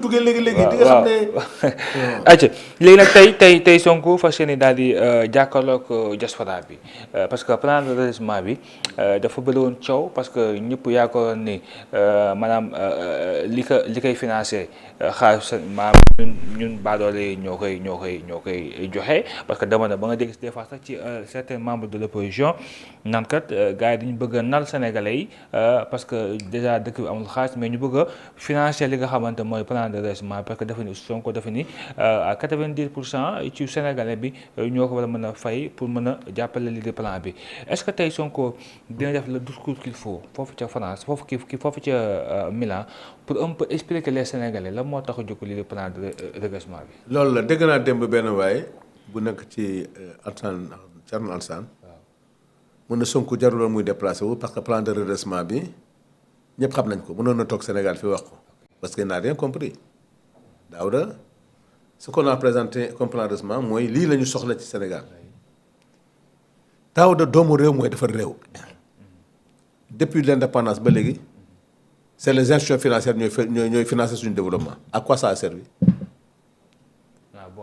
duggee léegi di nga xam ne. acca léegi nag tey Sonko fas yéene daal di jàkkaarloog diaspora bi parce que plan de redressement bi dafa bëri woon coow parce que ñëpp yaakaaroon ni maanaam li koy financé xaalis maanaam ñun baadoole yi ñoo koy joxe parce que dama ne ba nga dégg des fois sax ci certains membres de l'opposition naan kat gars yi dañu bëgg a nal sénégalais yi parce que déjà dëkk bi amul xaalis mais ñu bëgg a financer li nga xamante mooy plan de redressement parce que dafa ni Sonko dafa ni à 90% ci sénégalais bi ñoo ko war a mën a fay pour mën a jàppale li di plan bi est-ce que tey Sonko dina def le discours qu'il faut foofu ca France foofu ca Milan pour un peu expliquer les sénégalais la moo tax a jóg li di plan de redressement bi. loolu la dégg naa démb benn waaye bu nekk ci Alassane Thierno Alassane mun na Sonko jaruloon muy déplacé wu parce que plan de redressement bi ñëpp xam nañ ko mënoon na toog Sénégal fi wax ko parce qu'il n'a rien compris Daouda ce qu'on a présenté comme plan de redressement mooy lii la ñu soxla ci Sénégal Daouda doomu réew mooy defar réew depuis l'indépendance ba léegi c'est les institutions financières ñooy financer suñu développement à quoi ça a servi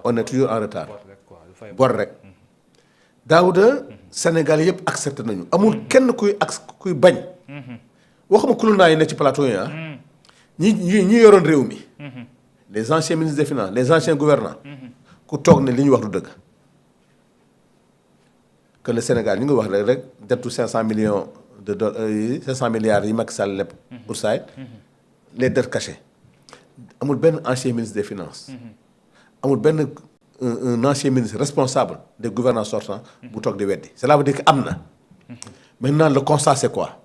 on est toujours en retard bor rek Daouda Sénégal yëpp accepté nañu amul kenn kuy bañ waxuma kulul naa yi ne ci plateau yi ñi yoroon réew mi les anciens ministres des finances les anciens gouvernants ku toog ne li ñu wax du dëgg que le Sénégal ñu ngi wax rek dettu 500 millions de dollars 500 milliards yi Macky Sall lépp pour ça les dettes cachées amul benn ancien ministre des finances amul benn un ancien ministre responsable des gouvernants sortants bu toog di weddi cela veut dire que am na maintenant le constat c'est quoi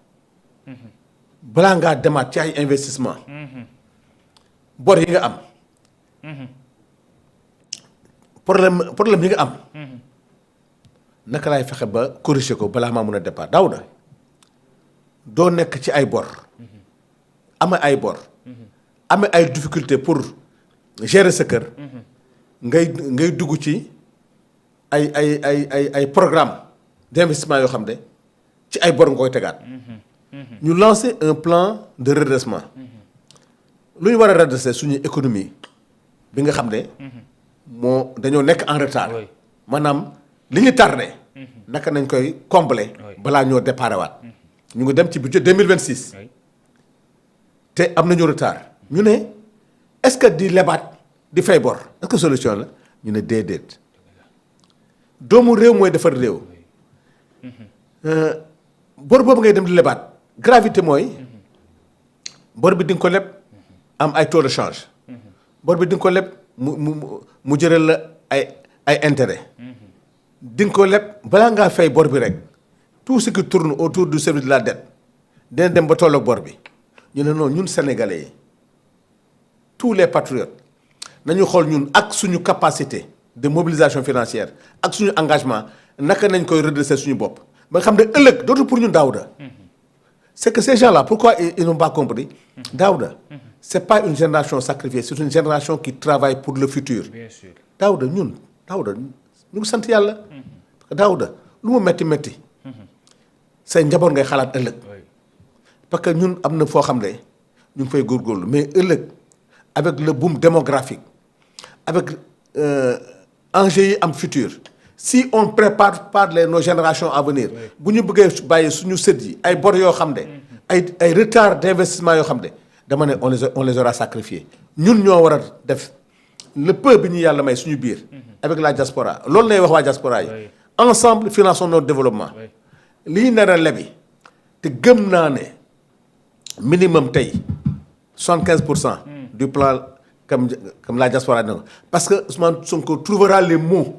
balaa ngaa demaat ci ay investissement bor yi nga am problème yi nga am naka laay fexe ba corriger ko balaa maa mun a départ Daouda doo nekk ci ay bor amee ay difficulté pour gérer sa kër ngay dugg ci ay programme d'investissement yoo xam ne ci ay bor nga koy tegaat ñu lancer un plan de redressement lu ñu war a redresser suñu économie bi nga xam ne moo dañoo nekk en retard maanaam li ñu tardé naka nañ koy combler balaa ñoo déparé waat ñu ngi dem ci budget 2026 te am nañu retard ñu ne est-ce que di lebaat di fay bor est-ce que solution la ñu ne déedéet doomu réew mooy defar réew bor boobu ngay dem di lebaat gravité mooy bor bi di nga ko leb am ay taux de change bor bi di nga ko leb mu jëral la ay intérêt di nga ko leb balaa ngaa fay bor bi rek tout ce qui tourne autour du service de la dette dina dem ba tolloog bor bi ñu ne noonu ñun sénégalais yi tous les patriotes nañu xool ñun ak suñu capacité de mobilisation financière ak suñu engagement naka nañ koy redresser suñu bopp ba nga xam ne ëllëg dootul pour ñun Daouda c'est que ces gens-là pourquoi ils n'ont pas compris Daouda c'est pas une génération sacrifiée c'est une génération qui travaille pour le futur Daouda ñu ngi sant yàlla parce que Daouda lu mu metti say njaboot ngay xalaat ëllëg parce que ñun am na foo xam ne ñu ngi fay góorgóorlu mais ëllëg avec le boom démographique avec enjeux yi am futur si on prépare pas nos générations à venir bu ñu bëggee bàyyi suñu sët yi ay bor yoo xam ne ay retard d'investissement yoo xam ne dama ne on les aura sacrifiés ñun ñoo war a def le peu bi ñu yàlla may suñu biir avec la diaspora loolu lay wax waa diaspora yi ensemble finançons notre développement lii nar a lebi te gëm naa ne minimum tey 75% du plan comme la diaspora dina parce que Ousmane Sonko trouvera les mots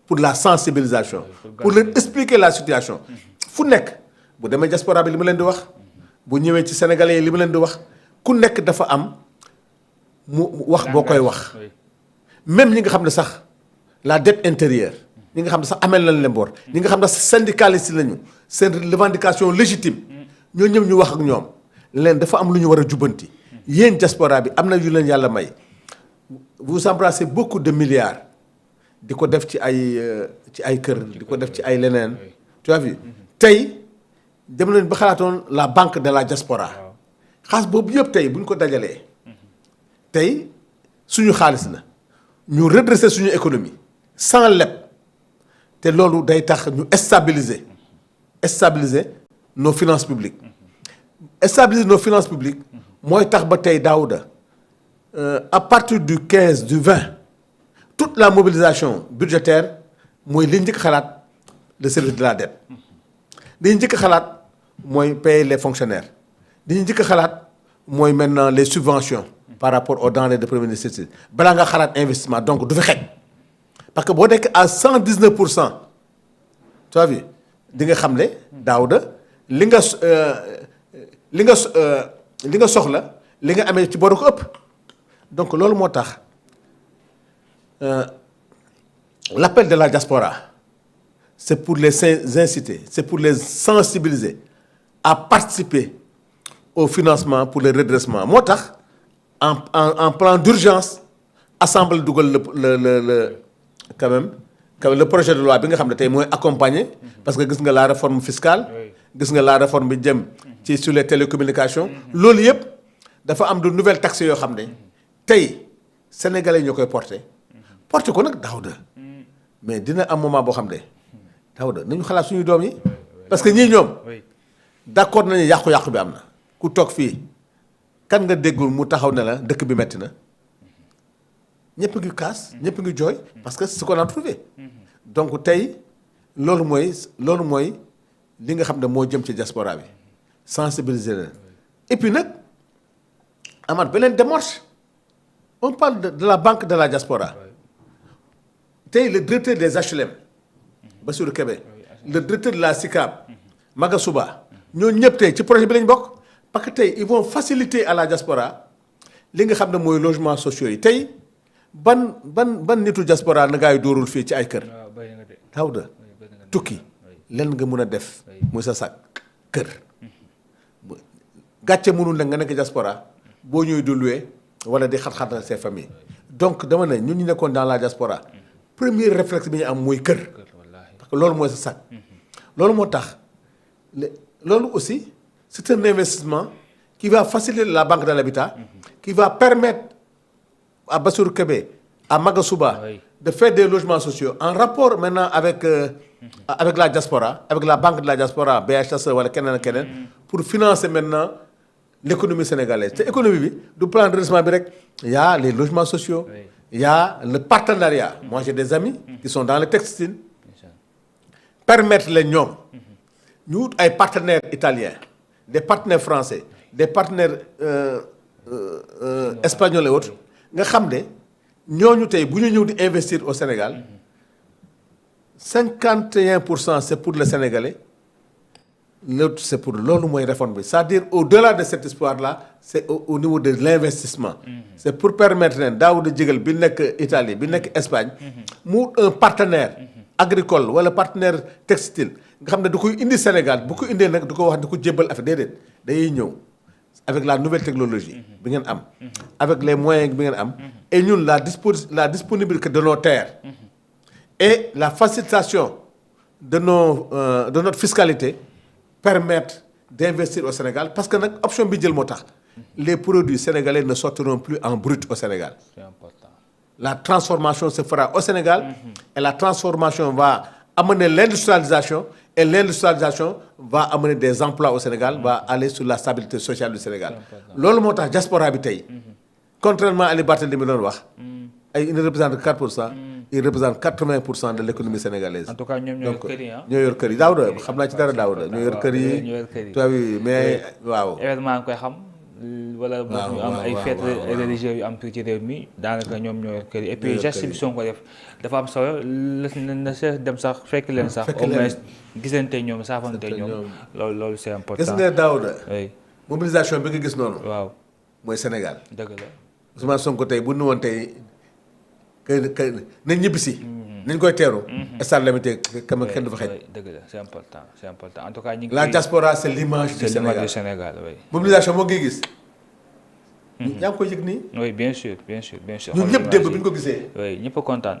pour la sensibilisation pour leur expliquer la situation fu nekk bu demee diaspora bi li ma leen di wax bu ñëwee ci sénégalais yi li ma leen di wax ku nekk dafa am mu wax boo koy wax même ñi nga xam ne sax la dette intérieure ñi nga xam ne sax amel nañ leen bor ñi nga xam ne syndicaliste lañu seen revendication légitime ñoo ñëw ñu wax ak ñoom leen dafa am lu ñu war a jubbanti yéen diaspora bi am na yu leen yàlla may vous embrassez beaucoup de milliards di ko def ci ay kër di ko def ci ay leneen tu as vu tey dem leen ba xalaatoon la banque de la diaspora xaalis boobu yëpp tey bu ñu ko dajalee tey suñu xaalis la ñu redresser suñu économie sans leb te loolu day tax ñu stabiliser nos finances publiques stabiliser nos finances publiques mooy tax ba tey Daouda à partir du 15 du 20 toute la mobilisation budgétaire mooy li njëkk xalaat le service de la dette li njëkk xalaat mooy payer les fonctionnaires li njëkk xalaat mooy maintenant les subventions par rapport aux denrées de première nécessité balaa nga xalaat investissement donc du fi xej parce que boo nekk à 119% tu as vu di nga xam ne Daouda li nga soxla li nga amee ci boru ko ëpp donc loolu moo tax l'appel de la diaspora c'est pour les inciter c'est pour les sensibiliser à participer au financement pour le redressement moo tax en plan d'urgence assemblée dugal le quand même le projet de loi bi nga xam ne tey mooy accompagner parce que gis nga la réforme fiscale gis nga la réforme bi jëm ci sur les télécommunications loolu yëpp dafa am de nouvelles taxes yoo xam ne tey sénégalais ñoo koy porter ko nag Daouda mais dina am moment boo xam ne Daouda nañu xalaat suñu doom yi parce que ñii ñoom d'accord nañu yàqu-yàqu bi am na ku toog fii kan nga déggul mu taxaw ne la dëkk bi metti na ñëpp ngi kaas ñëpp ngi jooy parce que c'est ce qu'on a trouvé donc tey loolu mooy li nga xam ne moo jëm ci diaspora bi sensibiliser leen et puis nag amaat beneen démarche on parle de la banque de la diaspora tey le directeur des HLM Bassirou Kébé le directeur de la SICAP Magasuba ñooñu ñëpp tey ci projet bi lañ bokk parce que tey ils vont faciliter à la diaspora li nga xam ne mooy logements sociaux yi tey ban nitu diaspora na gaa yi dóorul fii ci ay kër Daouda tukki lenn nga mun a def muy sa sac kër gàcce mënul nag nga nekk diaspora boo ñëwee du louer wala di xat-xatal ses familles donc dama ne ñun ñu nekkoon dans la diaspora premier réflexe bi ñu am mooy kër parce que loolu mooy sa sac loolu moo tax loolu aussi c'est un investissement qui va faciliter la banque de l'habitat qui va permettre à Bassirou Kébé à Magasuba de faire des logements sociaux en rapport maintenant avec la diaspora avec la banque de la diaspora BHS wala keneen ak keneen pour financer maintenant l'économie sénégalaise te économie bi du plan de redressement bi rek y a les logements sociaux y a le partenariat moi j'ai des amis qui sont dans le textile permettre leen ñoom ñu wut ay partenaires italiens des partenaires français des partenaires espagnols et autres nga xam ne ñooñu tey bu ñu ñëw di investir au Sénégal 51% c'est pour le Sénégalais l'autre c'est pour loolu mooy réforme bi c'est-à-dire au-delà de cet espoir-là c'est au niveau de l'investissement c'est pour permettre leen Daouda Djigal bi nekk Italie bi nekk Espagne mu un partenaire agricole wala partenaire textile nga xam ne du koy indi Sénégal bu ko indee nag du ko wax di ko jébbal affaire déedéet day ñëw avec la nouvelle technologie bi ngeen am avec les moyens bi ngeen am et ñun la disponibilité de nos terres et la facilitation de notre fiscalité permettent d'investir au Sénégal parce que nag option bi jël moo tax les produits sénégalais ne sortiront plus en brut au Sénégal. C'est important. La transformation se fera au Sénégal et la transformation va amener l'industrialisation et l'industrialisation va amener des emplois au Sénégal, va aller sur la stabilité sociale du Sénégal. loolu moo tax diaspora bi tey contrairement à li Barthélémy doon wax il ne représente que 4%. il représente 80% de l'économie sénégalaise. En tout cas ñoom ñoo yor kër yi ñoo yor kër yi Daouda xam naa ci dara Daouda ñoo yor kër yi. toi oui mais waaw. événement nga koy xam. wala boog ñu am ay fêtes religieuses yu am fii ci réew mi daanaka ñoom ñoo yor kër yi et puis geste bi Sonko def dafa am solo na see dem sax fekk leen sax au moins gisante ñoom saafante ñoom loolu c'est important. gis nga Daouda. oui mobilisation bi nga gis noonu. waaw mooy Sénégal. dëgg la Ousmane Sonko tey bu nu woon tey nañ ñibbisi. nañ koy teeru. stade Lamine kenn du fa xëy. dëgg la c'est important en tout cas ñu ngi la diaspora c'est l'image du Sénégal oui. mobilisation moo ngi gis. yaa ngi koy yëg nii. oui bien sûr. ñun ñëpp démb bi ñu ko gisee. oui ñëpp a kontaan.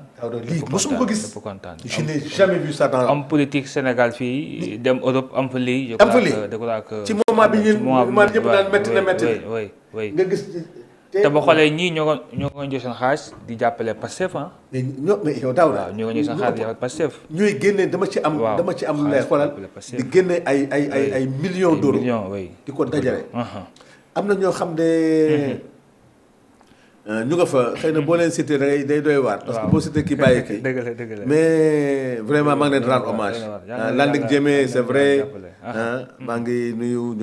lii mosuma ko gis. ñëpp a kontaan. je n'ai jamais vu ça dans. am politique Sénégal fii dem Europe am fa lii. am fa lii je crois que ci moment bi ñëpp naan métti na métti. oui nga gis te boo xoolee ñii ñoo ko jël seen xaalis di jàppale Pastef ah. mais mais yow daaw waaw ñoo ko jël seen xaalis di jàppale Pastef. ñuy génne dama ci am lu lay xoolal di génne ay millions d'euros di ko dajale. am na ñoo xam ne ñu nga fa xëy na boo leen cité day doy waar. parce que boo cité kii bàyyi kii. dëgg la mais vraiment maa ngi leen rendre hommage. Landing Diémé c'est vrai maa ngi nuyu.